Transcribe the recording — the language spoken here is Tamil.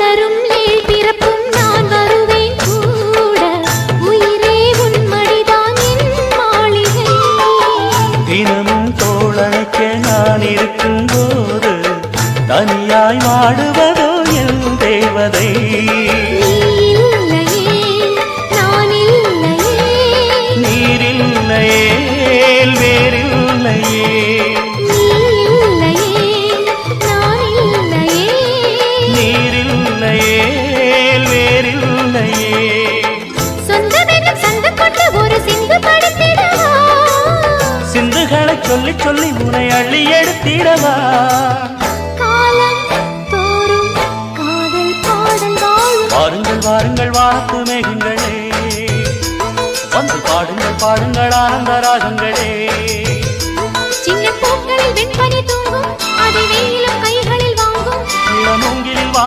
மலரும் ஏழ் பிறப்பும் நான் வருவேன் கூட உயிரே உன் மடிதான் என் மாளிகை தினமும் தோழமைக்க நான் இருக்கும் போது தனியாய் வாடுவதோ என் தேவதை சொல்லி சொல்லி உனை அள்ளி எடுத்திடவா காலம் தோறும் காதல் பாடல் வாருங்கள் வாருங்கள் வாத்து மேகங்களே வந்து பாடுங்கள் பாடுங்கள் ஆனந்த ராகங்களே சின்ன பூக்களில் வெண்பனி தூங்கும் அதை வெயிலும் கைகளில் வாங்கும் இளமூங்கிலில்